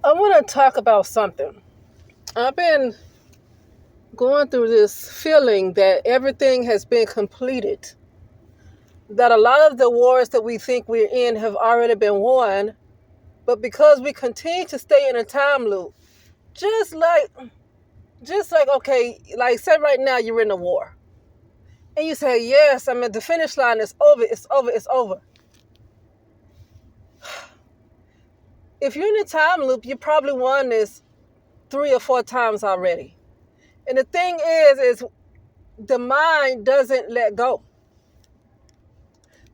I want to talk about something. I've been going through this feeling that everything has been completed, that a lot of the wars that we think we're in have already been won, but because we continue to stay in a time loop, just like, okay, like say right now you're in a war, and you say, yes, I'm at the finish line, it's over, it's over, it's over. If you're in a time loop, you probably won this 3 or 4 times already. And the thing is the mind doesn't let go.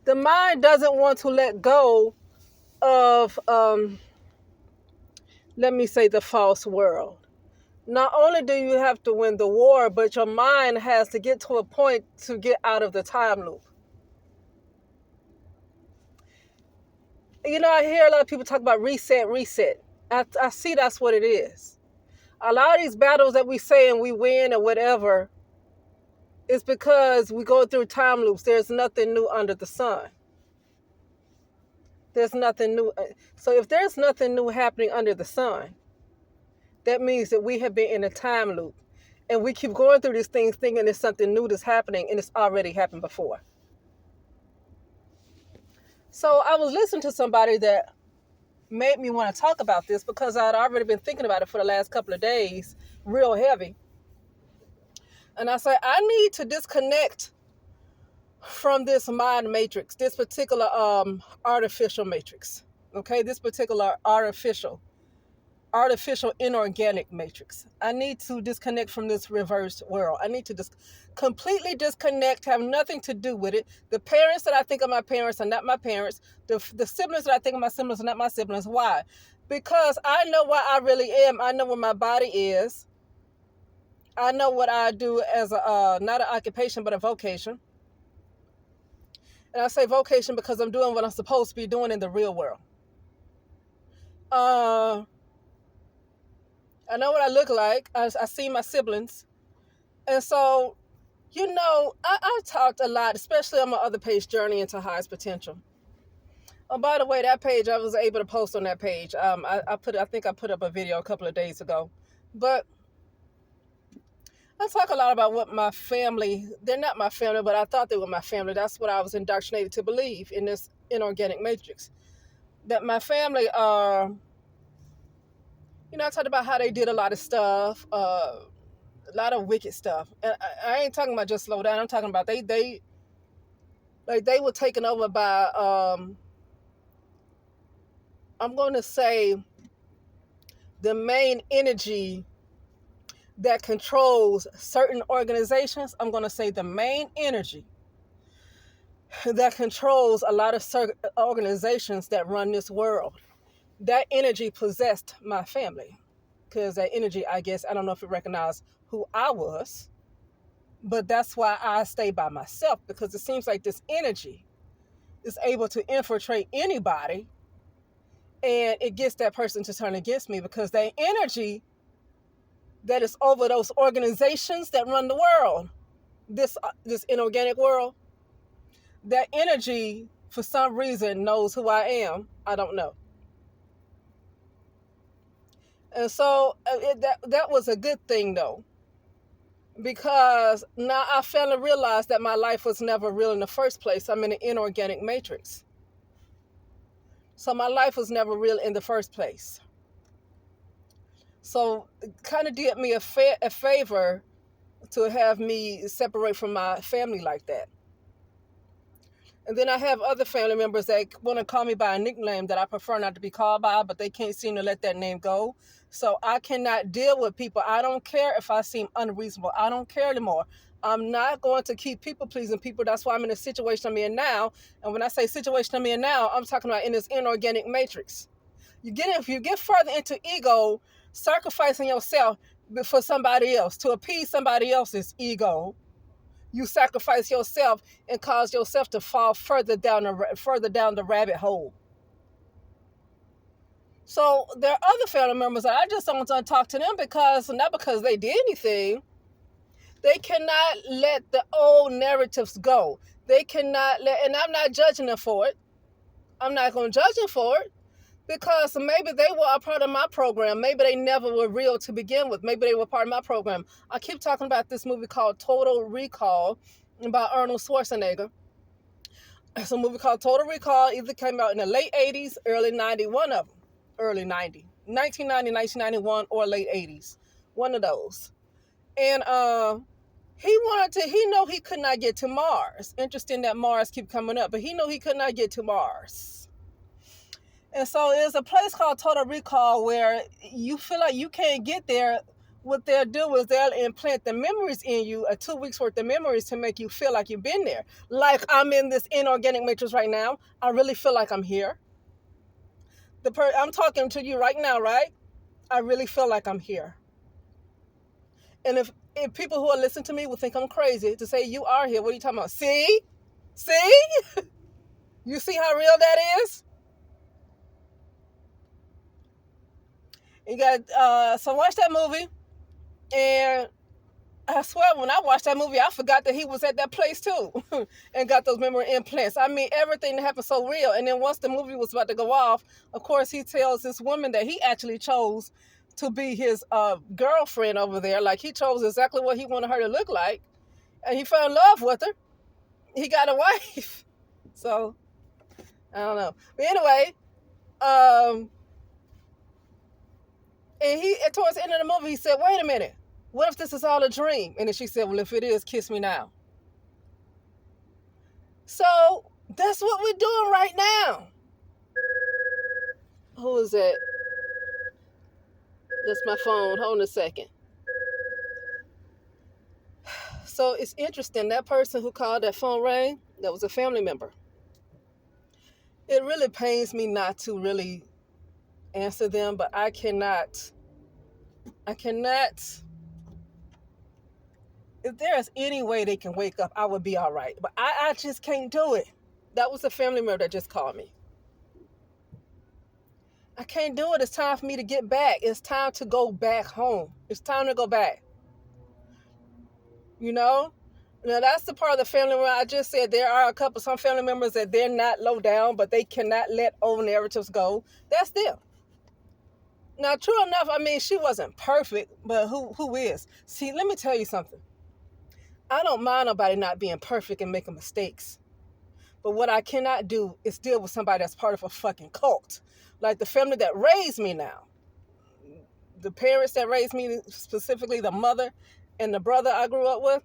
The mind doesn't want to let go of, let me say, the false world. Not only do you have to win the war, but your mind has to get to a point to get out of the time loop. I hear a lot of people talk about reset, reset. I see that's what it is. A lot of these battles that we say and we win or whatever is because we go through time loops. There's nothing new under the sun. There's nothing new. So if there's nothing new happening under the sun, that means that we have been in a time loop. And we keep going through these things thinking there's something new that's happening, and it's already happened before. So I was listening to somebody that made me want to talk about this because I'd already been thinking about it for the last couple of days, real heavy. And I said, I need to disconnect from this mind matrix, this particular artificial matrix. Okay, this particular artificial inorganic matrix. I need to disconnect from this reversed world. I need to completely disconnect, have nothing to do with it. The parents that I think are my parents are not my parents. The siblings that I think are my siblings are not my siblings. Why? Because I know what I really am. I know what my body is. I know what I do as a not an occupation, but a vocation. And I say vocation because I'm doing what I'm supposed to be doing in the real world. I know what I look like. I see my siblings. And so, I talked a lot, especially on my other page, Journey into Highest Potential. Oh, by the way, that page, I was able to post on that page. I think I put up a video a couple of days ago. But I talk a lot about what my family, they're not my family, but I thought they were my family. That's what I was indoctrinated to believe in this inorganic matrix. That my family are, I talked about how they did a lot of stuff, a lot of wicked stuff. And I ain't talking about just slow down. I'm talking about they were taken over by, I'm going to say, the main energy that controls certain organizations. I'm going to say the main energy that controls a lot of certain organizations that run this world. That energy possessed my family because that energy, I guess, I don't know if it recognized who I was, but that's why I stay by myself, because it seems like this energy is able to infiltrate anybody, and it gets that person to turn against me because that energy that is over those organizations that run the world, this inorganic world, that energy for some reason knows who I am. I don't know. And so that was a good thing though, because now I finally realized that my life was never real in the first place. I'm in an inorganic matrix. So my life was never real in the first place. So it kind of did me a favor to have me separate from my family like that. And then I have other family members that want to call me by a nickname that I prefer not to be called by, but they can't seem to let that name go. So I cannot deal with people. I don't care if I seem unreasonable. I don't care anymore. I'm not going to keep people pleasing people. That's why I'm in the situation I'm in now. And when I say situation I'm in now, I'm talking about in this inorganic matrix. If you get further into ego, sacrificing yourself for somebody else to appease somebody else's ego, you sacrifice yourself and cause yourself to fall further down the rabbit hole. So there are other family members that I just don't want to talk to them because, not because they did anything, they cannot let the old narratives go. They cannot let, and I'm not judging them for it. I'm not going to judge them for it. Because maybe they were a part of my program. Maybe they never were real to begin with. Maybe they were part of my program. I keep talking about this movie called Total Recall by Arnold Schwarzenegger. It's a movie called Total Recall. Either came out in the late 80s, early 90s, one of them. Early 90, 1990, 1991, or late 80s. One of those. And he know he could not get to Mars. Interesting that Mars keep coming up, but he know he could not get to Mars. And so there's a place called Total Recall where you feel like you can't get there. What they'll do is they'll implant the memories in you, 2 weeks worth of memories, to make you feel like you've been there. Like I'm in this inorganic matrix right now. I really feel like I'm here. I'm talking to you right now, right? I really feel like I'm here. And if people who are listening to me will think I'm crazy to say you are here, what are you talking about? See? You see how real that is? You got so watch that movie, and I swear when I watched that movie, I forgot that he was at that place too, and got those memory implants. I mean, everything that happened so real. And then once the movie was about to go off, of course, he tells this woman that he actually chose to be his girlfriend over there. Like he chose exactly what he wanted her to look like, and he fell in love with her. He got a wife. So I don't know, but anyway, and towards the end of the movie, he said, wait a minute, what if this is all a dream? And then she said, well, if it is, kiss me now. So that's what we're doing right now. Who is that? That's my phone. Hold on a second. So it's interesting. That person who called, that phone rang, that was a family member. It really pains me not to really answer them, but I cannot. If there's any way they can wake up, I would be all right. But I just can't do it. That was a family member that just called me. I can't do it. It's time for me to get back. It's time to go back home. It's time to go back. You know? Now, that's the part of the family where I just said there are some family members that they're not low down, but they cannot let old narratives go. That's them. Now, true enough, I mean, she wasn't perfect, but who is? See, let me tell you something. I don't mind nobody not being perfect and making mistakes. But what I cannot do is deal with somebody that's part of a fucking cult. Like the family that raised me now. The parents that raised me, specifically the mother and the brother I grew up with,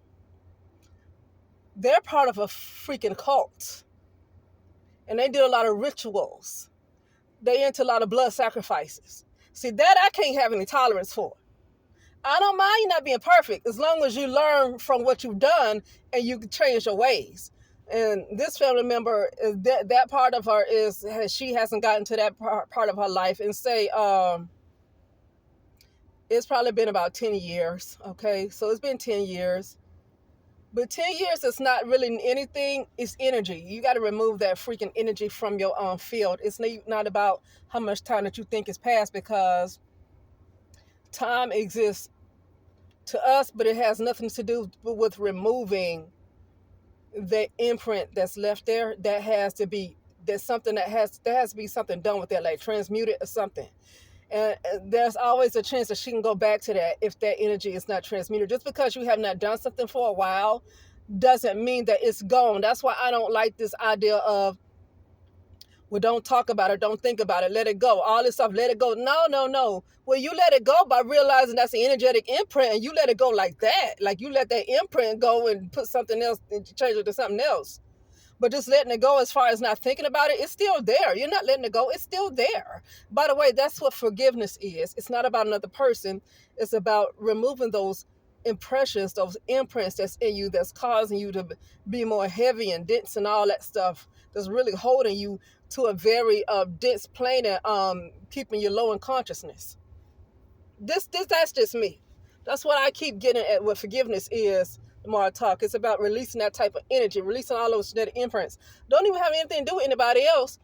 they're part of a freaking cult. And they do a lot of rituals. They into a lot of blood sacrifices. See, that I can't have any tolerance for. I don't mind you not being perfect as long as you learn from what you've done and you can change your ways. And this family member, that part of her she hasn't gotten to that part of her life. And say, it's probably been about 10 years. Okay, so it's been 10 years. But 10 years is not really anything. It's energy. You got to remove that freaking energy from your field. It's not about how much time that you think has passed, because time exists to us, but it has nothing to do with removing the imprint that's left there. There's something that has to be something done with that, like transmuted or something. And there's always a chance that she can go back to that if that energy is not transmuted. Just because you have not done something for a while doesn't mean that it's gone. That's why I don't like this idea of, well, don't talk about it, don't think about it, let it go. All this stuff, let it go. No. Well, you let it go by realizing that's an energetic imprint, and you let it go like that. Like you let that imprint go and put something else and change it to something else. But just letting it go as far as not thinking about it, it's still there. You're not letting it go. It's still there. By the way, that's what forgiveness is. It's not about another person. It's about removing those impressions, those imprints that's in you, that's causing you to be more heavy and dense and all that stuff, that's really holding you to a very dense plane and keeping you low in consciousness. That's just me. That's what I keep getting at what forgiveness is. The more I talk, it's about releasing that type of energy, releasing all those genetic imprints. Don't even have anything to do with anybody else.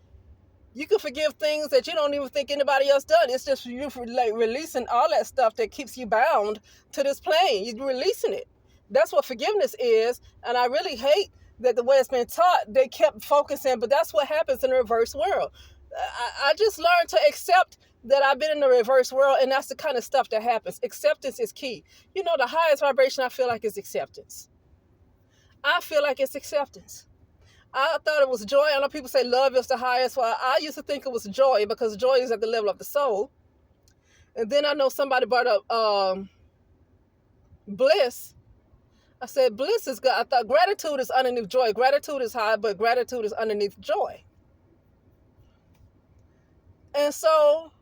You can forgive things that you don't even think anybody else done. It's just you like releasing all that stuff that keeps you bound to this plane. You're releasing it. That's what forgiveness is. And I really hate that the way it's been taught, they kept focusing, but that's what happens in the reverse world. I just learned to accept that I've been in the reverse world, and that's the kind of stuff that happens. Acceptance is key. You know, the highest vibration I feel like is acceptance. I feel like it's acceptance. I thought it was joy. I know people say love is the highest. Well, I used to think it was joy because joy is at the level of the soul. And then I know somebody brought up bliss. I said bliss is good. I thought gratitude is underneath joy. Gratitude is high, but gratitude is underneath joy. And so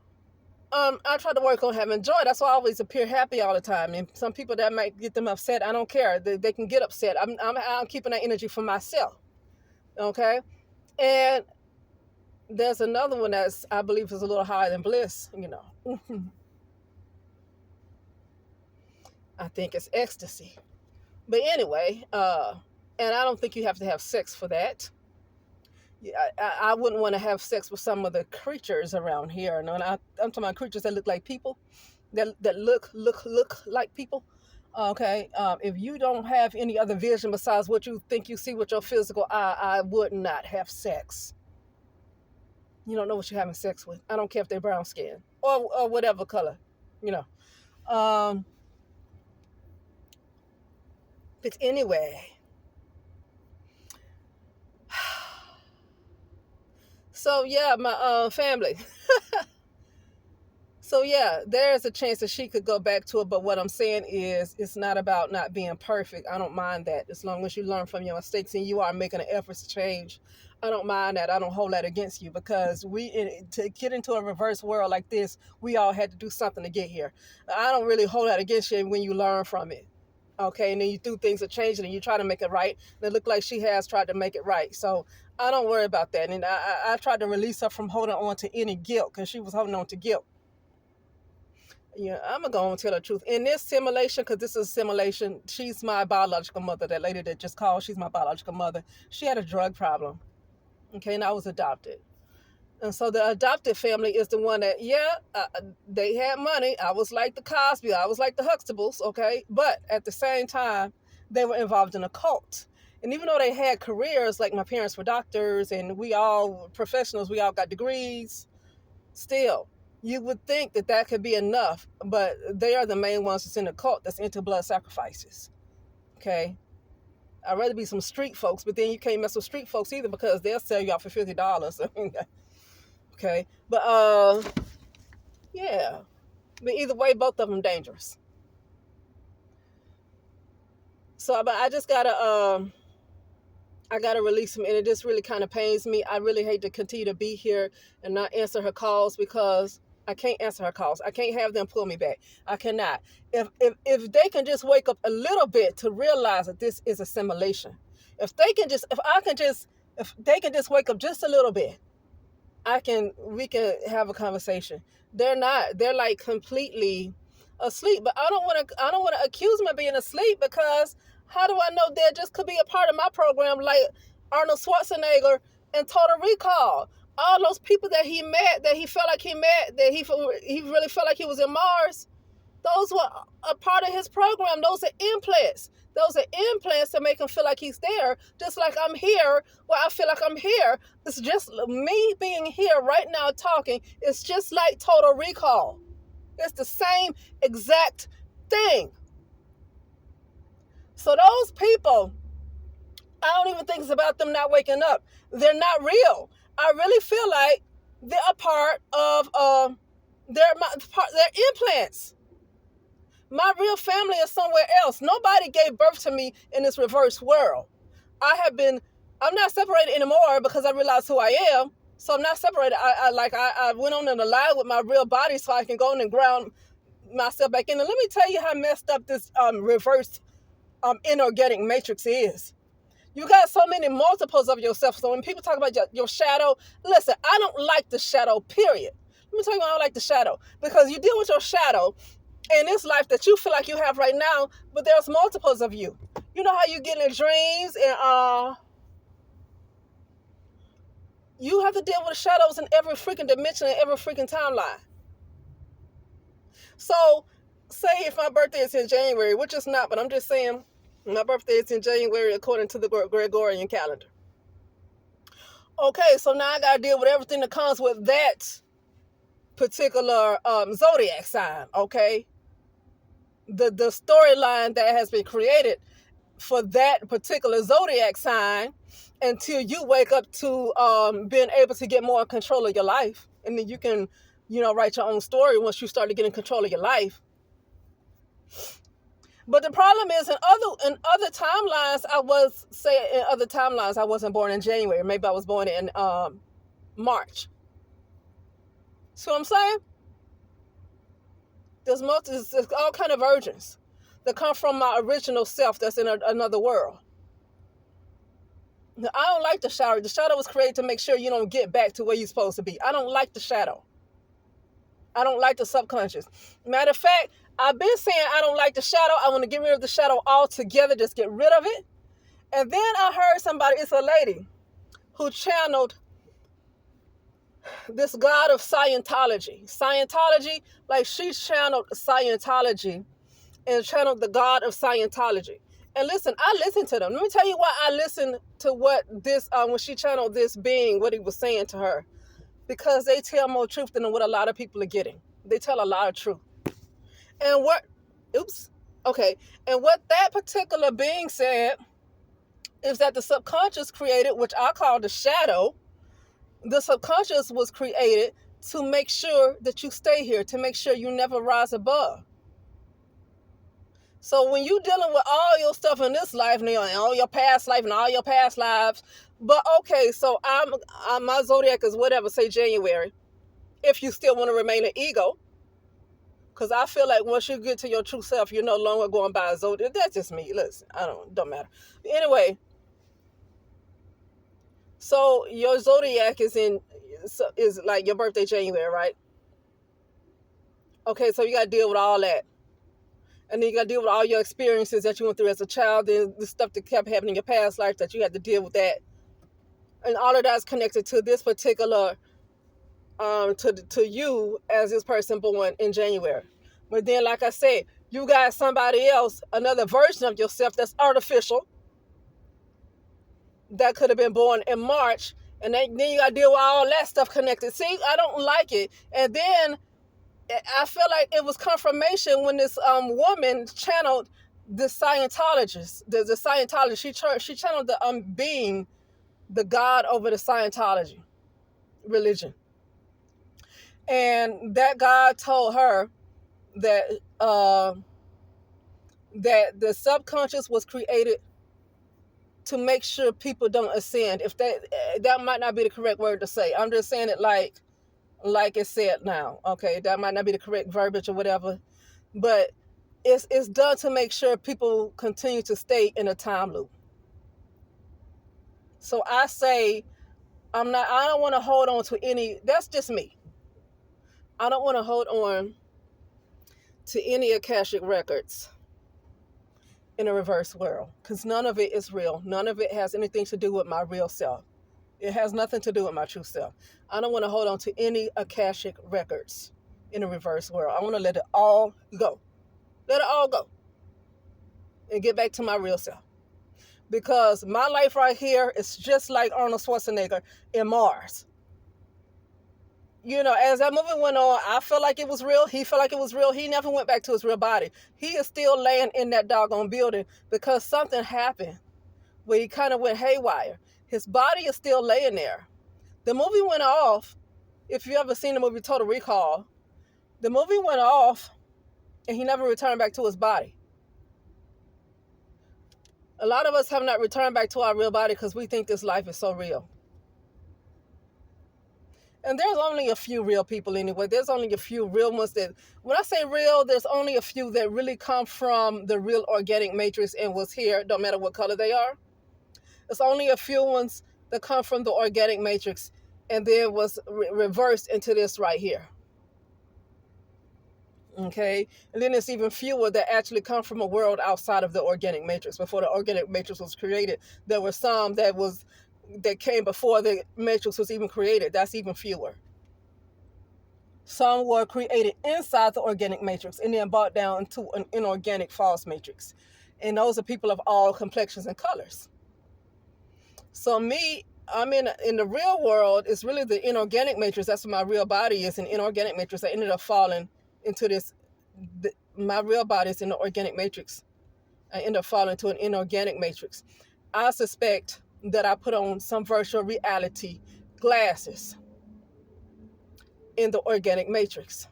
I try to work on having joy. That's why I always appear happy all the time. And some people that might get them upset, I don't care. They can get upset. I'm keeping that energy for myself. Okay? And there's another one that's, I believe, is a little higher than bliss, you know. I think it's ecstasy. But anyway, and I don't think you have to have sex for that. I wouldn't want to have sex with some of the creatures around here. No, I'm talking about creatures that look like people, that look like people. Okay, if you don't have any other vision besides what you think you see with your physical eye, I would not have sex. You don't know what you're having sex with. I don't care if they're brown skin or whatever color, you know. But anyway, so yeah, my family. So yeah, there's a chance that she could go back to it. But what I'm saying is, it's not about not being perfect. I don't mind that as long as you learn from your mistakes and you are making an effort to change. I don't mind that. I don't hold that against you because to get into a reverse world like this, we all had to do something to get here. I don't really hold that against you when you learn from it. Okay, and then you do things to change it and you try to make it right. And it looked like she has tried to make it right. So I don't worry about that. And I tried to release her from holding on to any guilt because she was holding on to guilt. Yeah, I'm gonna go and tell the truth. In this simulation, because this is a simulation, she's my biological mother. That lady that just called, she's my biological mother. She had a drug problem. Okay, and I was adopted. And so the adopted family is the one that, they had money. I was like the Cosby, I was like the Huxtables, okay? But at the same time, they were involved in a cult. And even though they had careers, like my parents were doctors and we all professionals, we all got degrees, still, you would think that that could be enough, but they are the main ones that's in the cult that's into blood sacrifices, okay? I'd rather be some street folks, but then you can't mess with street folks either because they'll sell you out for $50. Okay, but yeah, but either way, both of them dangerous. So, but I just gotta I gotta release them, and it just really kind of pains me. I really hate to continue to be here and not answer her calls because I can't answer her calls. I can't have them pull me back. I cannot. If they can just wake up a little bit to realize that this is a simulation, if they can just wake up just a little bit, we can have a conversation. They're not. They're like completely asleep. But I don't want to accuse them of being asleep because how do I know they just could be a part of my program like Arnold Schwarzenegger and Total Recall? All those people that he met, that he felt like he met, that he really felt like he was in Mars, those were a part of his program. Those are implants. Those are implants that make him feel like he's there, just like I'm here, where I feel like I'm here. It's just me being here right now talking. It's just like Total Recall. It's the same exact thing. So those people, I don't even think it's about them not waking up. They're not real. I really feel like they're a part of their implants. My real family is somewhere else. Nobody gave birth to me in this reverse world. I'm not separated anymore because I realize who I am. So I'm not separated. I went on in the line with my real body so I can go in and ground myself back in. And let me tell you how messed up this reverse inorganic matrix is. You got so many multiples of yourself. So when people talk about your shadow, listen, I don't like the shadow, period. Let me tell you why I don't like the shadow. Because you deal with your shadow in this life that you feel like you have right now, but there's multiples of you. You know how you get in dreams and you have to deal with shadows in every freaking dimension and every freaking timeline. So, say if my birthday is in January, which is not, but I'm just saying my birthday is in January according to the Gregorian calendar. Okay, so now I got to deal with everything that comes with that particular zodiac sign. Okay, the storyline that has been created for that particular zodiac sign until you wake up to being able to get more control of your life, and then you can, write your own story once you start to get in control of your life. But the problem is in other timelines, I wasn't born in January. Maybe I was born in March. See what I'm saying? There's all kind of versions that come from my original self that's in another world. Now, I don't like the shadow. The shadow was created to make sure you don't get back to where you're supposed to be. I don't like the shadow. I don't like the subconscious. Matter of fact, I've been saying I don't like the shadow. I want to get rid of the shadow altogether. Just get rid of it. And then I heard somebody, it's a lady, who channeled this god of Scientology. Scientology, like she channeled Scientology and channeled the god of Scientology. And listen, I listened to them. Let me tell you why I listened to what this, when she channeled this being, what he was saying to her. Because they tell more truth than what a lot of people are getting. They tell a lot of truth. And and what that particular being said is that the subconscious created, which I call the shadow, the subconscious was created to make sure that you stay here, to make sure you never rise above. So when you dealing with all your stuff in this life now, and all your past life and all your past lives, but okay, so I'm my zodiac is whatever, say January, if you still want to remain an ego, because I feel like once you get to your true self, you're no longer going by a zodiac. That's just me. Listen, don't matter. Anyway, so your zodiac is like your birthday January, right? Okay, so you got to deal with all that. And then you got to deal with all your experiences that you went through as a child, and the stuff that kept happening in your past life that you had to deal with that. And all of that's connected to this particular, to you as this person born in January. But then, like I said, you got somebody else, another version of yourself that's artificial, that could have been born in March. And then you got to deal with all that stuff connected. See, I don't like it. And then I feel like it was confirmation when this woman channeled the Scientologist, the Scientologist. She channeled the being, the God over the Scientology religion, and that God told her that that the subconscious was created to make sure people don't ascend. If that might not be the correct word to say, I'm just saying it like it's said now. Okay, that might not be the correct verbiage or whatever, but it's done to make sure people continue to stay in a time loop. So I say I don't want to hold on to any, that's just me. I don't want to hold on to any Akashic records in a reverse world, because none of it is real. None of it has anything to do with my real self. It has nothing to do with my true self. I don't want to hold on to any Akashic records in a reverse world. I want to let it all go. Let it all go. And get back to my real self. Because my life right here is just like Arnold Schwarzenegger in Mars. As that movie went on, I felt like it was real. He felt like it was real. He never went back to his real body. He is still laying in that doggone building because something happened where he kind of went haywire. His body is still laying there. The movie went off. If you ever seen the movie Total Recall, the movie went off and he never returned back to his body. A lot of us have not returned back to our real body because we think this life is so real. And there's only a few real people anyway. There's only a few real ones that, when I say real, there's only a few that really come from the real organic matrix and was here, don't matter what color they are. There's only a few ones that come from the organic matrix and then was reversed into this right here. Okay? And then there's even fewer that actually come from a world outside of the organic matrix. Before the organic matrix was created, there were some that came before the matrix was even created. That's even fewer. Some were created inside the organic matrix and then brought down to an inorganic false matrix. And those are people of all complexions and colors. So me, I'm in the real world, it's really the inorganic matrix. That's what my real body is, an inorganic matrix. I ended up falling into this. My real body is in the organic matrix. I end up falling into an inorganic matrix. I suspect that I put on some virtual reality glasses in the organic matrix.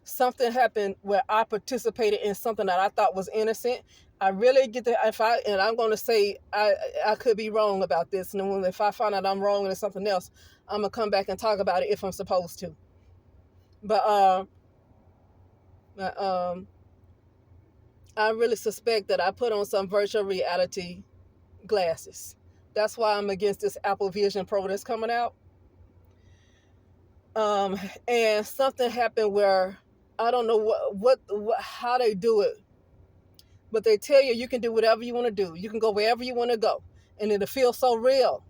Something happened where I participated in something that I thought was innocent. I really get the and I'm going to say I could be wrong about this, and if I find out I'm wrong and it's something else, I'm gonna come back and talk about it if I'm supposed to. But I really suspect that I put on some virtual reality glasses. That's why I'm against this Apple Vision Pro that's coming out. And something happened where I don't know what how they do it, but they tell you can do whatever you want to do. You can go wherever you want to go, and it'll feel so real.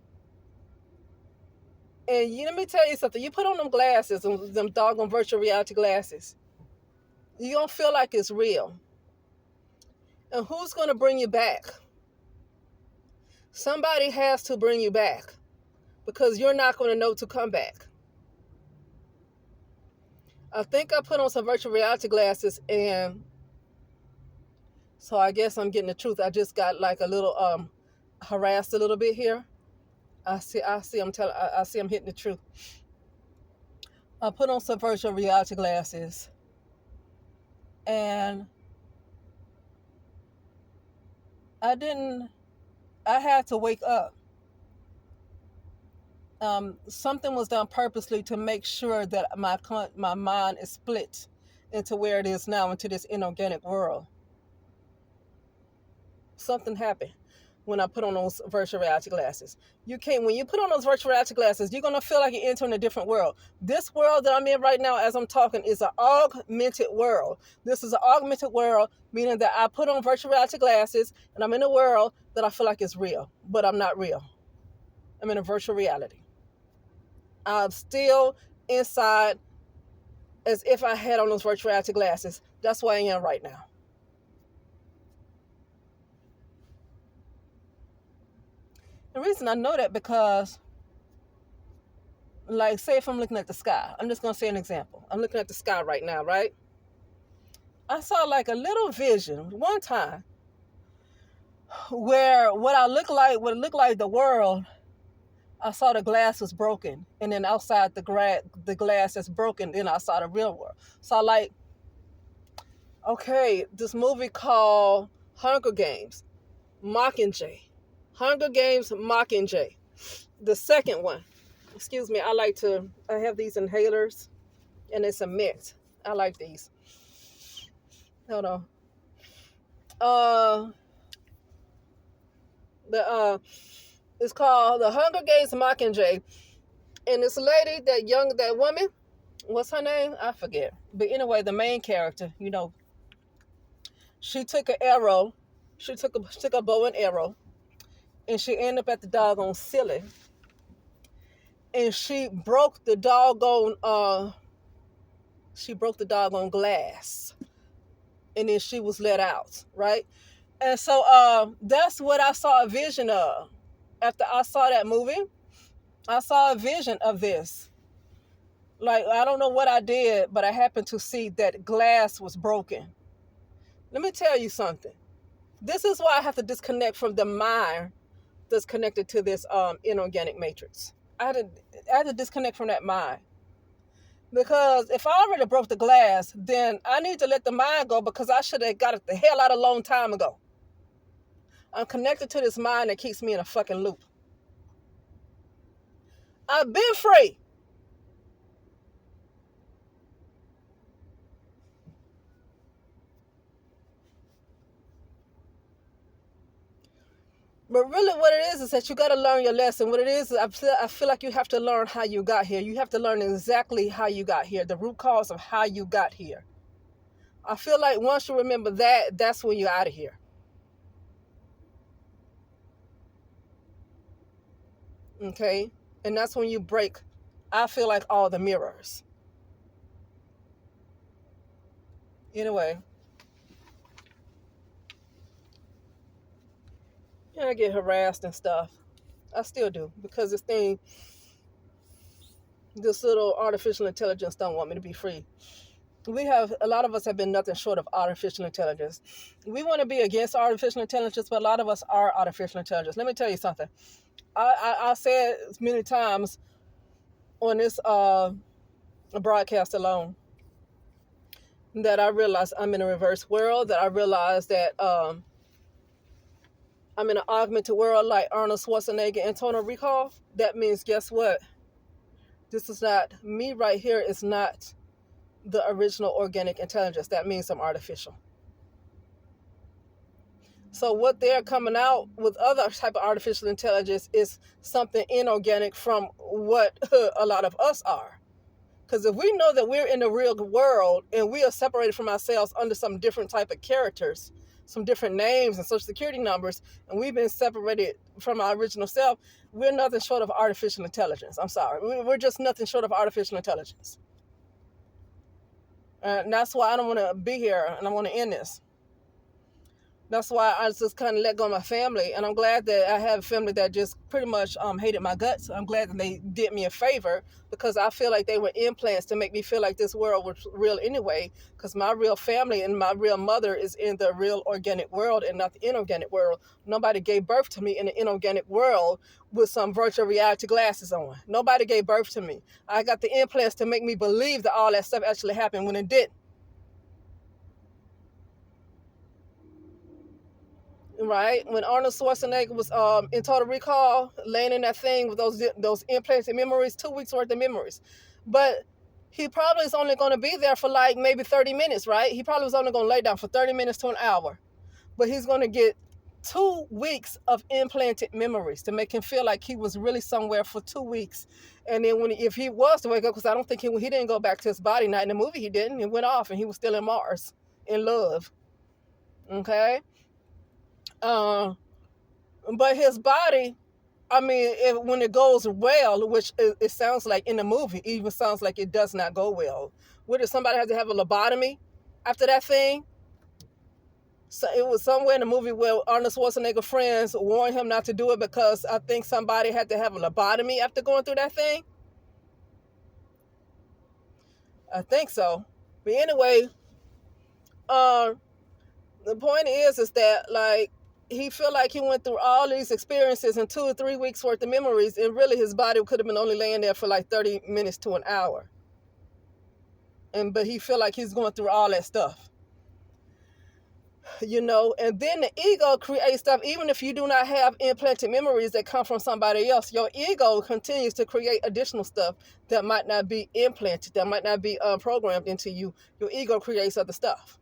And let me tell you something. You put on them glasses, them doggone virtual reality glasses, you don't feel like it's real. And who's going to bring you back? Somebody has to bring you back, because you're not going to know to come back. I think I put on some virtual reality glasses, and so I guess I'm getting the truth. I just got like a little harassed a little bit here. I see I'm hitting the truth. I put on some virtual reality glasses, and I had to wake up. Something was done purposely to make sure that my mind is split into where it is now, into this inorganic world. Something happened when I put on those virtual reality glasses. When you put on those virtual reality glasses, you're gonna feel like you're entering a different world. This world that I'm in right now, as I'm talking, is an augmented world. This is an augmented world, meaning that I put on virtual reality glasses and I'm in a world that I feel like is real, but I'm not real. I'm in a virtual reality. I'm still inside as if I had on those virtual reality glasses. That's where I am right now. The reason I know that because, like, say if I'm looking at the sky, I'm just going to say an example. I'm looking at the sky right now, right? I saw like a little vision one time where what it looked like the world, I saw the glass was broken. And then outside the glass that's broken, then I saw the real world. So like, okay, this movie called Hunger Games, Mockingjay. Hunger Games, Mockingjay. The second one. Excuse me, I have these inhalers, and it's a mint. I like these. Hold on. It's called The Hunger Games Mockingjay. And this lady, that woman, what's her name? I forget. But anyway, the main character, she took an arrow, she took a bow and arrow, and she ended up at the doggone ceiling. And she broke the doggone glass. And then she was let out, right? And so that's what I saw a vision of. After I saw that movie, I saw a vision of this. Like, I don't know what I did, but I happened to see that glass was broken. Let me tell you something. This is why I have to disconnect from the mind that's connected to this inorganic matrix. I had to disconnect from that mind. Because if I already broke the glass, then I need to let the mind go, because I should have got it the hell out a long time ago. I'm connected to this mind that keeps me in a fucking loop. I've been free. But really what it is that you got to learn your lesson. What it is, I feel like you have to learn how you got here. You have to learn exactly how you got here, the root cause of how you got here. I feel like once you remember that, that's when you're out of here. Okay? And that's when you break, I feel like, all the mirrors. Anyway. I get harassed and stuff. I still do, because this little artificial intelligence don't want me to be free. A lot of us have been nothing short of artificial intelligence. We want to be against artificial intelligence, but a lot of us are artificial intelligence. Let me tell you something. I said many times on this broadcast alone that I realized I'm in a reverse world, that I realized that I'm in an augmented world like Arnold Schwarzenegger and Total Recall. That means, guess what? This is not me right here. It's not the original organic intelligence. That means I'm artificial. So what they're coming out with other type of artificial intelligence is something inorganic from what a lot of us are. Because if we know that we're in the real world and we are separated from ourselves under some different type of characters, some different names and social security numbers, and we've been separated from our original self, we're nothing short of artificial intelligence. I'm sorry. We're just nothing short of artificial intelligence. And that's why I don't want to be here, and I want to end this. That's why I just kind of let go of my family, and I'm glad that I have a family that just pretty much hated my guts. I'm glad that they did me a favor, because I feel like they were implants to make me feel like this world was real anyway, because my real family and my real mother is in the real organic world and not the inorganic world. Nobody gave birth to me in the inorganic world with some virtual reality glasses on. Nobody gave birth to me. I got the implants to make me believe that all that stuff actually happened when it didn't. Right, when Arnold Schwarzenegger was in Total Recall, laying in that thing with those implanted memories, 2 weeks worth of memories, but he probably is only going to be there for like maybe 30 minutes, right? He probably was only going to lay down for 30 minutes to an hour, but he's going to get 2 weeks of implanted memories to make him feel like he was really somewhere for 2 weeks. And then if he was to wake up, because I don't think he didn't go back to his body. Not in the movie, he didn't. He went off and he was still in Mars, in love. Okay. Uh, but his body, I mean, when it goes well, which it sounds like in the movie, it even sounds like it does not go well. What, did somebody have to have a lobotomy after that thing? So it was somewhere in the movie where Arnold Schwarzenegger friends warned him not to do it, because I think somebody had to have a lobotomy after going through that thing. I think so. But anyway, uh, the point is that like he felt like he went through all these experiences in 2 or 3 weeks worth of memories, and really his body could have been only laying there for like 30 minutes to an hour. But he felt like he's going through all that stuff, and then the ego creates stuff. Even if you do not have implanted memories that come from somebody else, your ego continues to create additional stuff that might not be implanted, that might not be programmed into you. Your ego creates other stuff.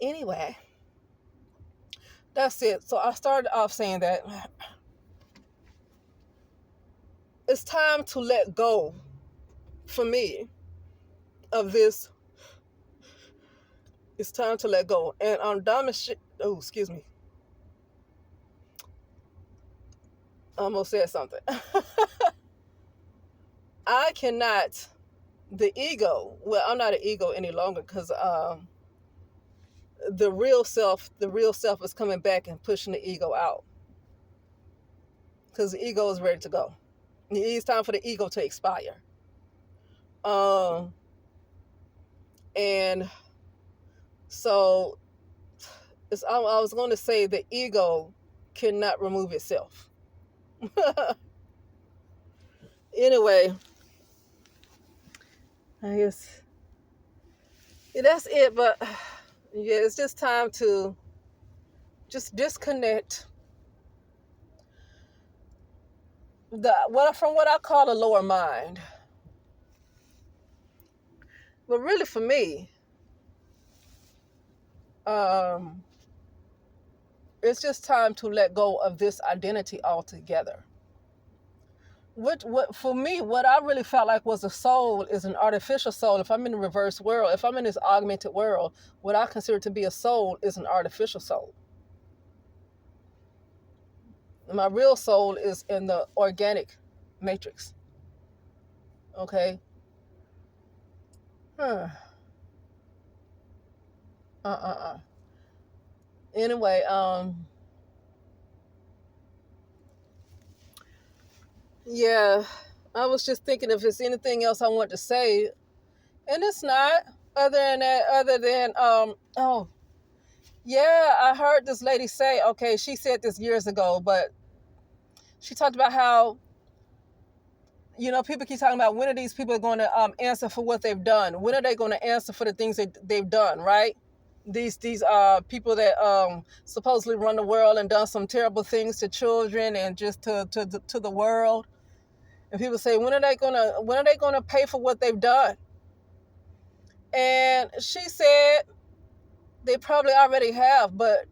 Anyway, that's it. So I started off saying that it's time to let go, for me, of this. It's time to let go. And on excuse me. I almost said something. I cannot, the ego, well, I'm not an ego any longer, because the real self is coming back and pushing the ego out, because the ego is ready to go. It's time for the ego to expire. Um, and so I was going to say the ego cannot remove itself. Anyway, I guess that's it. But yeah, it's just time to just disconnect from what I call a lower mind. But really, for me, it's just time to let go of this identity altogether. What for me, what I really felt like was a soul is an artificial soul. If I'm in the reverse world, if I'm in this augmented world, what I consider to be a soul is an artificial soul. My real soul is in the organic matrix. Okay. Huh. Anyway, yeah, I was just thinking if there's anything else I want to say, and it's not. Other than oh yeah, I heard this lady say, okay, she said this years ago, but she talked about how, people keep talking about when are these people going to answer for what they've done? When are they going to answer for the things that they've done, right? These people that supposedly run the world and done some terrible things to children and just to the world. And people say, when are they gonna pay for what they've done? And she said they probably already have, but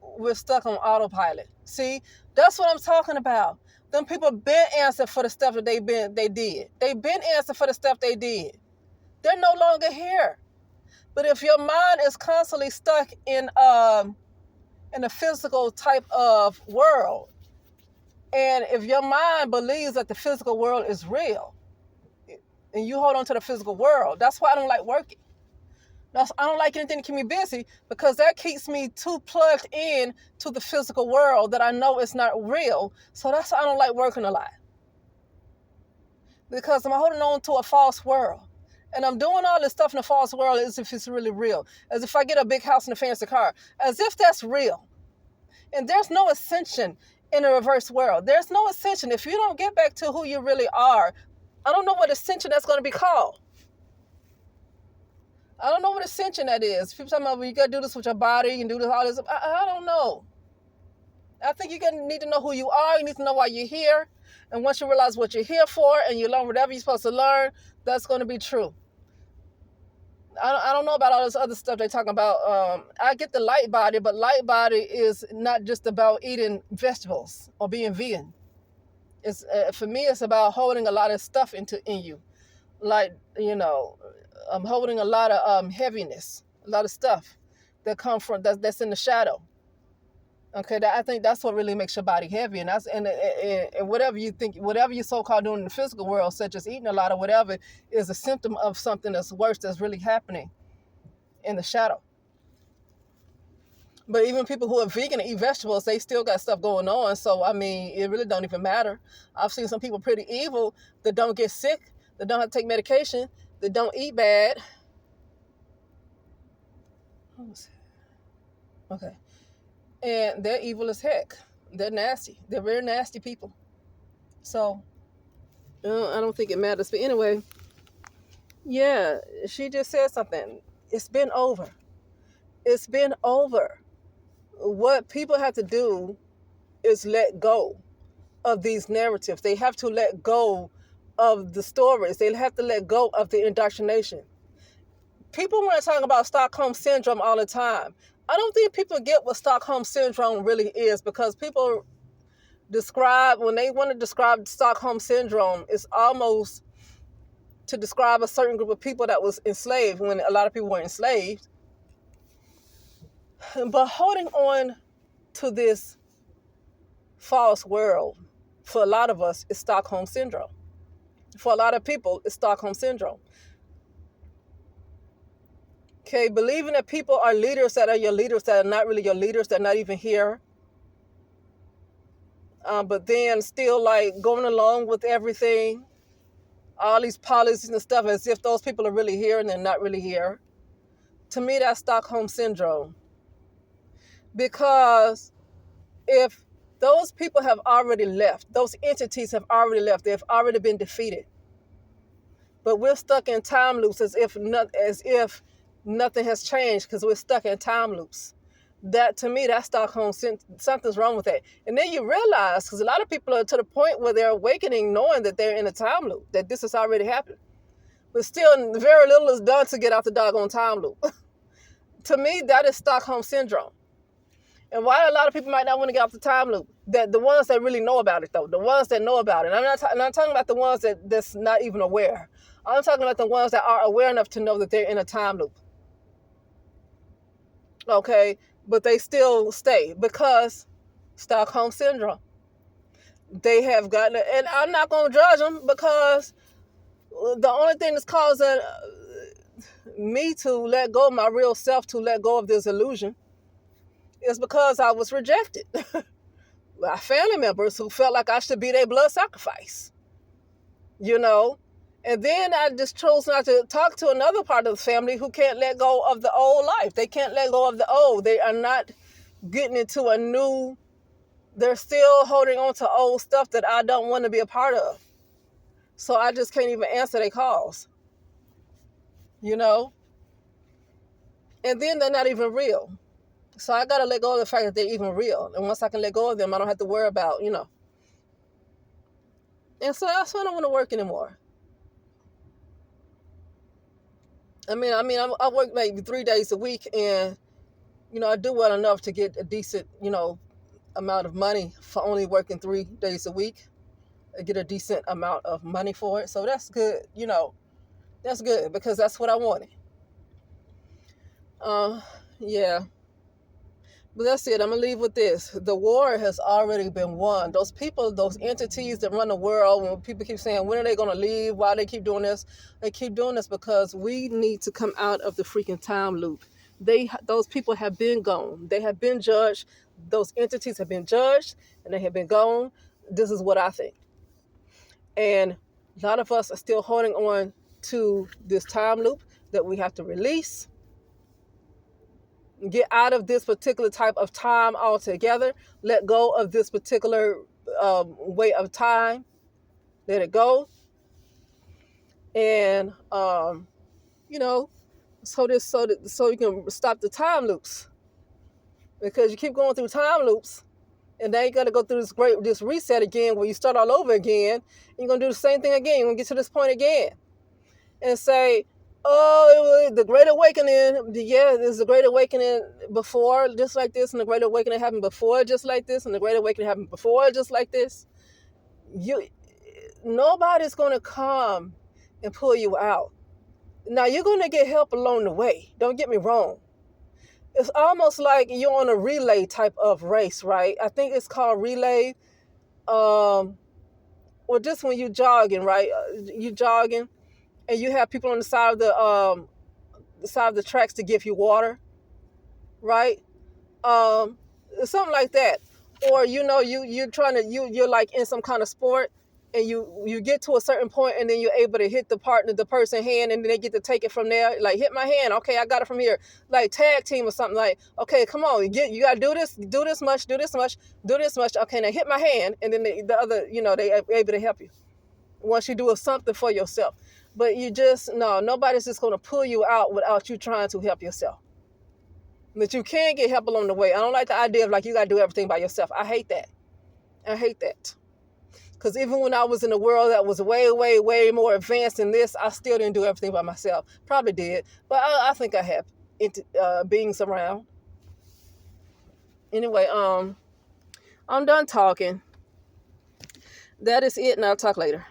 we're stuck on autopilot. See, that's what I'm talking about. Them people been answered for the stuff that they did. They've been answered for the stuff they did. They're no longer here. But if your mind is constantly stuck in a physical type of world, and if your mind believes that the physical world is real, and you hold on to the physical world, that's why I don't like working. I don't like anything to keep me busy, because that keeps me too plugged in to the physical world that I know it's not real. So that's why I don't like working a lot, because I'm holding on to a false world. And I'm doing all this stuff in the false world as if it's really real. As if I get a big house and a fancy car. As if that's real. And there's no ascension in a reverse world. There's no ascension. If you don't get back to who you really are, I don't know what ascension that's going to be called. I don't know what ascension that is. People talking about, well, you got to do this with your body. You can do this, all this. I don't know. I think you need to know who you are. You need to know why you're here. And once you realize what you're here for and you learn whatever you're supposed to learn, that's going to be true. I don't know about all this other stuff they're talking about. I get the light body, but light body is not just about eating vegetables or being vegan. It's for me, it's about holding a lot of stuff in you. Like, I'm holding a lot of heaviness, a lot of stuff that come from that's in the shadow. Okay, I think that's what really makes your body heavy, and whatever you think, whatever you so-called doing in the physical world, such as eating a lot or whatever, is a symptom of something that's worse that's really happening in the shadow. But even people who are vegan and eat vegetables, they still got stuff going on. So I mean, it really don't even matter. I've seen some people pretty evil that don't get sick, that don't have to take medication, that don't eat bad. Okay. And they're evil as heck. They're nasty. They're very nasty people. So, I don't think it matters. But anyway, yeah, she just said something. It's been over. It's been over. What people have to do is let go of these narratives. They have to let go of the stories. They have to let go of the indoctrination. People want to talk about Stockholm Syndrome all the time. I don't think people get what Stockholm Syndrome really is, because people when they want to describe Stockholm Syndrome, it's almost to describe a certain group of people that was enslaved when a lot of people were enslaved. But holding on to this false world, for a lot of us, is Stockholm Syndrome. For a lot of people, it's Stockholm Syndrome. Okay, believing that people are leaders that are your leaders that are not really your leaders, that are not even here. But then still like going along with everything, all these policies and stuff, as if those people are really here and they're not really here. To me, that's Stockholm Syndrome. Because if those people have already left, those entities have already left, they've already been defeated. But we're stuck in time loops as if nothing has changed, because we're stuck in time loops. That, to me, that's Stockholm Syndrome. Something's wrong with that. And then you realize, because a lot of people are to the point where they're awakening, knowing that they're in a time loop, that this has already happened. But still, very little is done to get out the doggone time loop. To me, that is Stockholm Syndrome. And why a lot of people might not want to get off the time loop? That the ones that really know about it, though, the ones that know about it. I'm not talking about the ones that's not even aware. I'm talking about the ones that are aware enough to know that they're in a time loop. Okay, but they still stay because Stockholm Syndrome. They have gotten it, and I'm not going to judge them, because the only thing that's causing me to let go of my real self, to let go of this illusion, is because I was rejected by family members who felt like I should be their blood sacrifice, you know. And then I just chose not to talk to another part of the family who can't let go of the old life. They can't let go of the old. They are not getting into a new, they're still holding on to old stuff that I don't want to be a part of. So I just can't even answer their calls, you know. And then they're not even real. So I got to let go of the fact that they're even real. And once I can let go of them, I don't have to worry about, you know. And so that's why I don't want to work anymore. I work maybe 3 days a week, and, you know, I do well enough to get a decent, you know, amount of money for only working 3 days a week. I get a decent amount of money for it. So that's good, you know, that's good because that's what I wanted. Yeah. But that's it. I'm going to leave with this. The war has already been won. Those people, those entities that run the world, when people keep saying, when are they going to leave? Why they keep doing this? They keep doing this because we need to come out of the freaking time loop. Those people have been gone. They have been judged. Those entities have been judged and they have been gone. This is what I think. And a lot of us are still holding on to this time loop that we have to release. Get out of this particular type of time altogether. Let go of this particular way of time. Let it go. And you know, so you can stop the time loops. Because you keep going through time loops, and now you got to go through this reset again, where you start all over again. And you're gonna do the same thing again. You're gonna get to this point again, and say, oh, the Great Awakening, yeah, there's a Great Awakening before, just like this, and the Great Awakening happened before, just like this, and the Great Awakening happened before, just like this. Nobody's going to come and pull you out. Now, you're going to get help along the way. Don't get me wrong. It's almost like you're on a relay type of race, right? I think it's called relay. Or just when you're jogging, right? You're jogging, and you have people on the side of the tracks to give you water, right? Something like that. Or, you know, you're like in some kind of sport, and you get to a certain point, and then you're able to hit the person's hand, and then they get to take it from there. Like, hit my hand, okay, I got it from here. Like tag team or something. Like, okay, come on, you gotta do this much, do this much, do this much. Okay, now hit my hand, and then the other, you know, they are able to help you once you do something for yourself. But nobody's just going to pull you out without you trying to help yourself. But you can get help along the way. I don't like the idea of like you got to do everything by yourself. I hate that. Because even when I was in a world that was way, way, way more advanced than this, I still didn't do everything by myself. Probably did. But I think I have beings around. Anyway, I'm done talking. That is it, and I'll talk later.